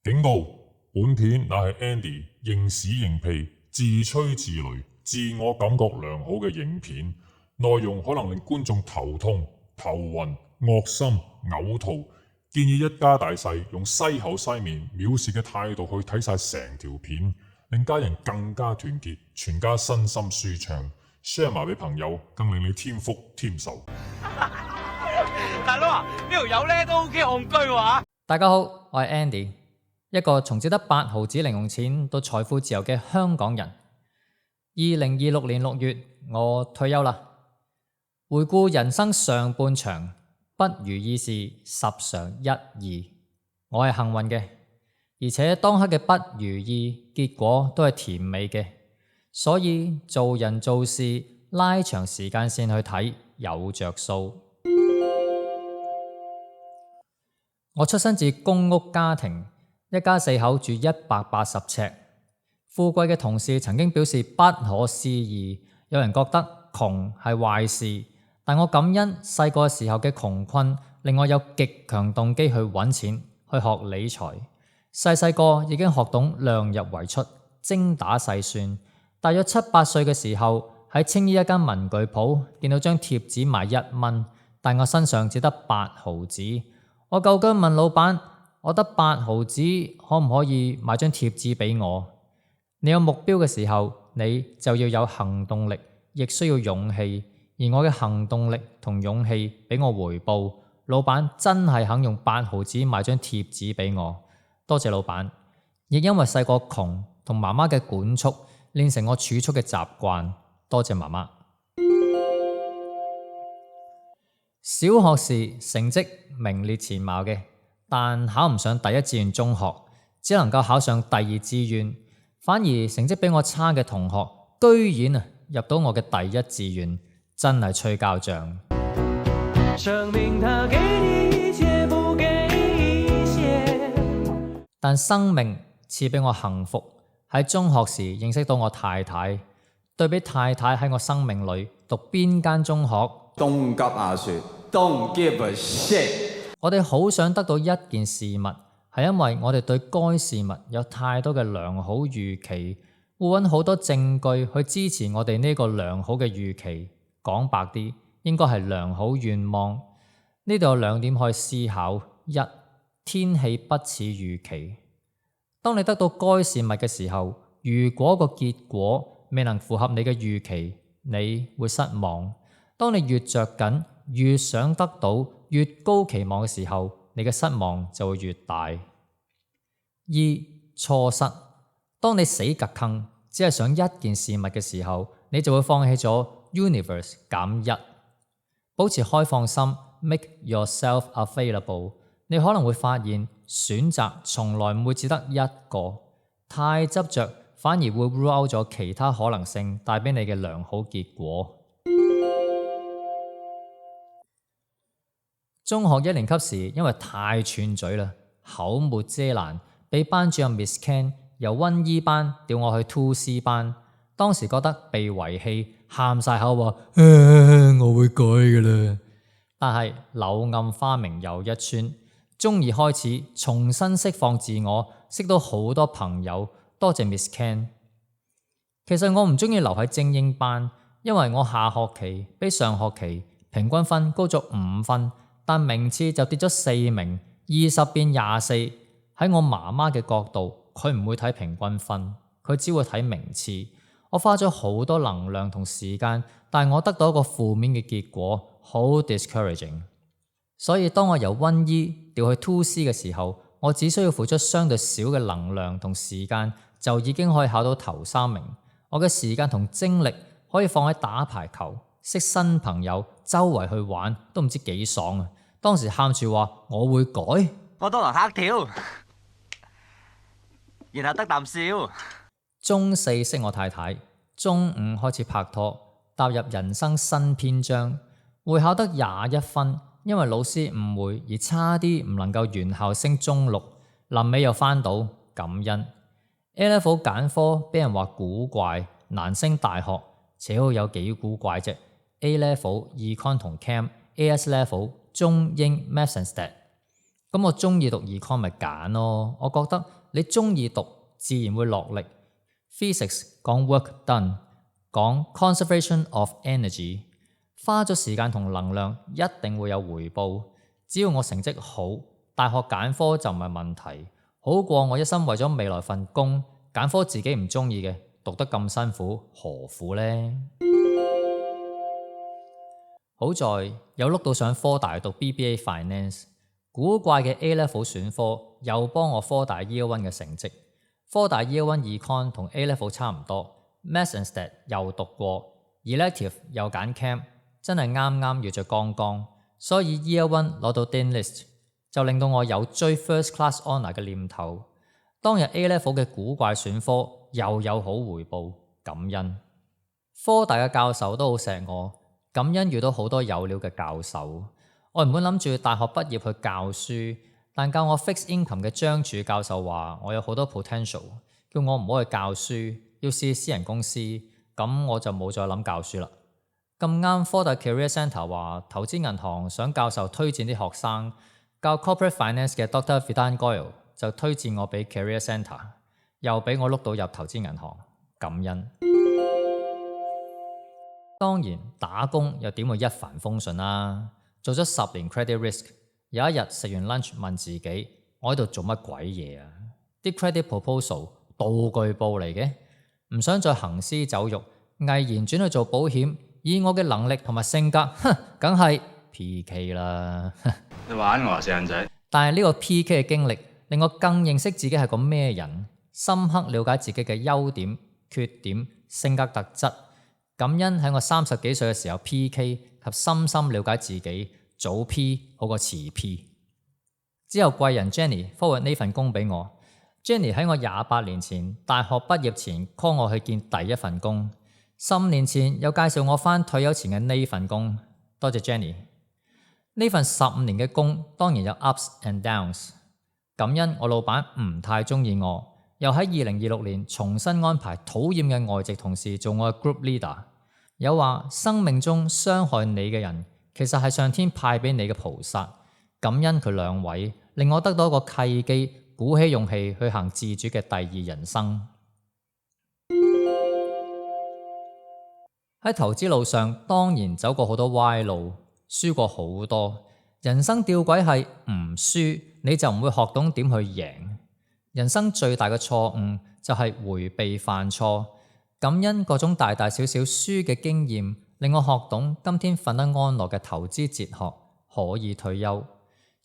警告：本片乃係 Andy 認屎認屁、自吹自擂、自我感覺良好嘅影片，內容可能令觀眾頭痛、頭暈、惡心、嘔吐，建議一家大細用西口西面藐視嘅態度去睇晒成條片，令家人更加團結，全家身心舒暢。share 埋俾朋友，更令你添福添壽。大佬啊，呢條友咧都 OK 戇居喎。大家好，我係 Andy，一個從只得8毫子零用錢到財富自由嘅香港人。2026年6月，我退休啦。回顧人生上半場，不如意事10常1、2，我係幸運嘅，而且當刻嘅不如意結果都係甜美嘅，所以做人做事拉長時間線去睇有着數。我出身自公屋家庭，一家4口住180尺。富貴嘅同事曾經表示不可思議，有人覺得窮係壞事，但我感恩細個時候嘅窮困令我有極強動機去揾錢，去學理財。細個已經學懂量入為出，精打細算。大約7、8歲嘅時候，喺青衣一間文具鋪見到張貼紙賣1蚊，但我身上只得8毫子。我夠薑問老闆：我得8毫子，可唔可以買張貼紙俾我？你有目標嘅時候，你就要有行動力，亦需要勇氣。而我嘅行動力同勇氣俾我回報，老闆真係肯用8毫子買張貼紙俾我。多謝老闆。亦因為細個窮同媽媽嘅管束，練成我儲蓄嘅習慣。多謝媽媽。小學時成績名列前茅嘅，但考唔上第一志願中學，只能夠考上第2志願。反而成績比我差嘅同學，居然入到我嘅第1志願，真係吹膠仗。但生命賜俾我幸福，喺中學時認識到我太太。對比太太喺我生命裏讀邊間中學，Don't give a shit. Don't give a shit。我哋好想得到一件事物，係因為我哋對該事物有太多嘅良好預期，會揾好多證據去支持我哋呢個良好嘅預期。講白啲，應該係良好願望。呢度有2點可以思考：一，天氣不似預期。當你得到該事物嘅時候，如果個結果未能符合你嘅預期，你會失望。當你越着緊，越想得到，越高期望嘅時候，你嘅失望就會越大。2，錯失。當你死格坑，只係想一件事物嘅時候，你就會放棄咗 universe 減1。保持開放心 ，make yourself available。你可能會發現選擇從來唔會只得一個，太執着反而會 rule out 咗其他可能性帶俾你嘅良好結果。中學1年級時，因為太串嘴啦，口沒遮攔，被班主任 Miss Ken 由溫E班調我去 2C 班。當時覺得被遺棄，喊晒口話：我會改㗎啦。但係柳暗花明又一村，中2開始重新釋放自我，識到好多朋友。多謝 Miss Ken。其實我唔中意留喺精英班，因為我下學期比上學期平均分高咗5分。但名次就跌咗4名，20變24。喺我媽媽嘅角度，佢唔會睇平均分，佢只會睇名次。我花咗好多能量同時間，但係我得到一個負面嘅結果，好 discouraging。所以當我由溫E調去 2C 嘅時候，我只需要付出相對少嘅能量同時間，就已經可以考到頭3名。我嘅時間同精力可以放喺打排球、識新朋友、周圍去玩，都唔知幾爽啊！當時喊住話我會改，我當堂嚇跳，然後得啖笑。中4識我太太，中5開始拍拖，踏入人生新篇章。會考得21分，因為老師誤會而差啲唔能夠原校升中6，臨尾又翻到，感恩。A level 揀科俾人話古怪，難升大學，超有幾古怪啫。A level Econ 同 Chem，AS level 中英 Maths and Stat。咁我中意讀 econ 咪揀咯。我覺得你中意讀，自然會落力。Physics 講 work done， 講 conservation of energy， 花咗時間同能量一定會有回報。只要我成績好，大學揀科就唔係問題，好過我一心為咗未來份工揀科自己唔中意嘅，讀得咁辛苦，何苦呢？好在有碌到上科大讀 BBA Finance， 古怪嘅 A Level 選科又幫我科大 Year 1嘅成績。科大 Year 1 Econ 同 A Level 差唔多 ，Maths and Stat 又讀過 ，Elective 又揀 Cam， 真係啱啱遇着剛剛，所以 Year 1攞到 Dean List 就令到我有追 First Class Honour 嘅念頭。當日 A Level 嘅古怪選科又有好回報，感恩。科大嘅教授都好錫我，感恩遇到好多有料嘅教授。我原本諗住大學畢業去教書。但教我 fixed income 嘅張柱教授話我有好多 potential， 叫我唔好去教書，要試私人公司，咁我就冇再諗教書啦。咁啱科大 Career Centre 話投資銀行想教授推薦啲學生，教 corporate finance 嘅 Dr. Vidhan Goyal 就推薦我俾 Career Centre， 又俾我碌到入投資銀行，感恩。當然打工又點會一帆風順啦，做咗10年 credit risk。有一日食完 lunch 問自己，我喺度做乜鬼嘢啊？啲 credit proposal 道具報嚟嘅，唔想再行屍走肉，毅然轉去做保險。以我嘅能力同埋性格，梗係 PK 啦。你玩我啊，細人仔！但係呢個 PK 嘅經歷令我更認識自己係個咩人，深刻了解自己嘅優點、缺點、性格特質。感恩喺我30幾歲嘅時候 PK 及深深了解自己。早 P 好過遲 P。 之後貴人 Jenny forward 呢份工俾我。 Jenny 喺我28年前大學畢業前 call 我去見第一份工，15年前又介紹我返退休前嘅呢份工。多謝 Jenny。 呢份15年嘅工當然有 ups and downs。 感恩我老闆唔太中意我，又喺2026年重新安排討厭嘅外籍同事做我嘅 group leader。 有話生命中傷害你嘅人其實係上天派俾你嘅菩薩，感恩佢兩位，令我得到一個契機，鼓起勇氣去行自主嘅第二人生。喺投資路上當然走過好多歪路，輸過好多。人生吊詭係唔輸你就唔會學懂點去贏。人生最大嘅錯誤就係迴避犯錯。感恩各種大大小小輸嘅經驗，令我學懂今天瞓得安樂嘅投資哲學，可以退休。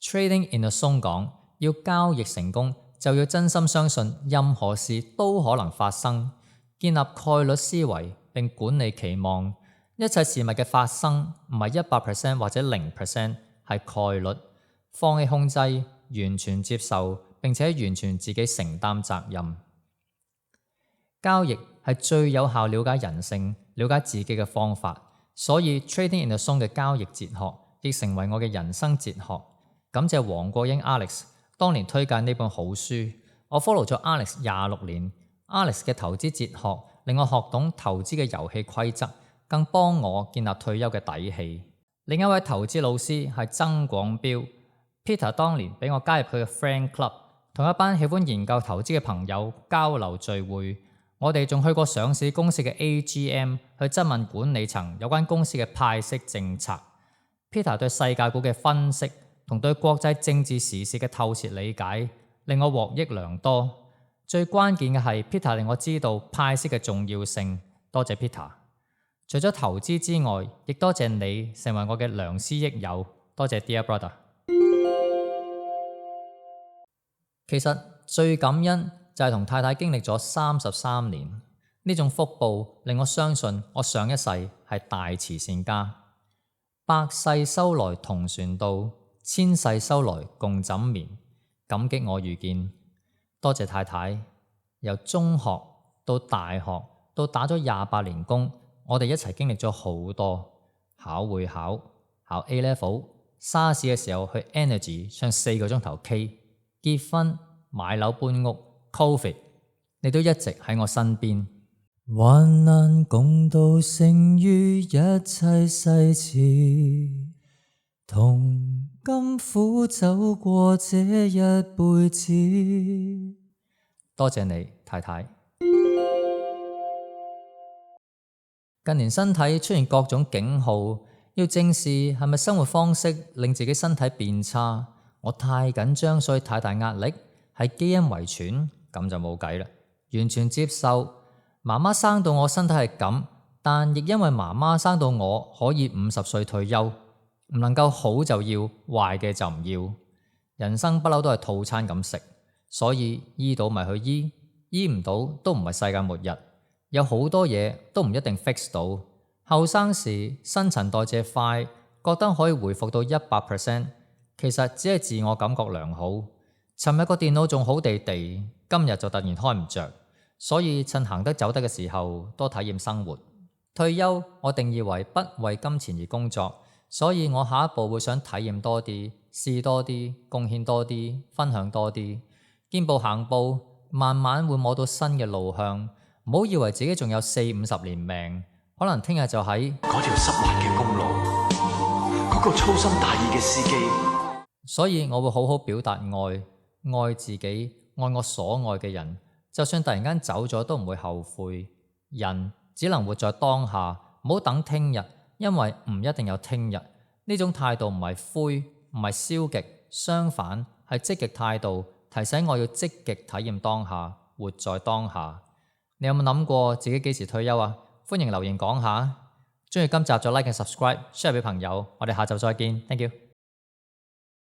Trading in the Zone 講，要交易成功就要真心相信任何事都可能發生，建立概率思維並管理期望。一切事物嘅發生唔係100% 或者0%，係概率。放棄控制，完全接受並且完全自己承擔責任。交易係最有效了解人性、了解自己嘅方法。所以 Trading in the Zone 嘅交易哲學亦成為我嘅人生哲學。感謝黃國英 Alex 當年推介呢本好書，我 follow 咗 Alex 26年。Alex 嘅投資哲學令我學懂投資嘅遊戲規則，更幫我建立退休嘅底氣。另一位投資老師係曾廣標 Peter， 當年俾我加入佢嘅 Friend Club， 同一班喜歡研究投資嘅朋友交流聚會。我哋仲去過上市公司嘅 AGM 去質問管理層有關公司嘅派息政策。Peter 對世界股嘅分析同對國際政治時事嘅透徹理解令我獲益良多。最關鍵嘅係 Peter 令我知道派息嘅重要性。多謝 Peter。 除咗投資之外，亦多謝你成為我嘅良師益友。多謝 Dear Brother。 其實最感恩就係同太太經歷咗33年，呢種福報令我相信我上一世係大慈善家。百世修來同船渡，千世修來共枕眠。感激我遇見，多謝太太。由中學到大學到打咗28年工，我哋一齊經歷咗好多。考會考 A Level， 沙士嘅時候去 Energy 唱4個鐘頭 K， 結婚買樓搬屋，Covid， 你都一直喺我身邊。患難共度勝於一切世事，同甘苦走過這一輩子。多謝你，太太。近年身體出現各種警號，要正視係咪生活方式令自己身體變差。我太緊張，所以太大壓力，係基因遺傳，咁就冇計啦。完全接受，媽媽生到我身體係咁，但亦因為媽媽生到我可以50歲退休，唔能夠好就要，壞嘅就唔要。人生不嬲都係套餐咁食，所以醫到咪去醫，醫唔到都唔係世界末日。有好多嘢都唔一定 fix 到。後生時新陳代謝快，覺得可以回復到100%，其實只係自我感覺良好。尋日個電腦仲好地地，今日就突然開唔着，所以趁行得走得嘅時候多體驗生活。退休我定義為不為金錢而工作，所以我下一步會想體驗多啲，試多啲，貢獻多啲，分享多啲，見步行步，慢慢會摸到新嘅路向。唔好以為自己仲有40-50年命，可能聽日就喺嗰條濕滑嘅公路，嗰個粗心大意嘅司機。所以我會好好表達愛，愛自己，愛我所愛嘅人，就算突然間走咗都唔會後悔。人只能活在當下，唔好等聽日，因為唔一定有聽日。呢種態度唔係灰，唔係消極，相反係積極態度，提醒我要積極體驗當下，活在當下。你有冇諗過自己幾時退休啊？歡迎留言講下。鍾意今集就 like and subscribe，share 俾朋友。我哋下集再見，thank you。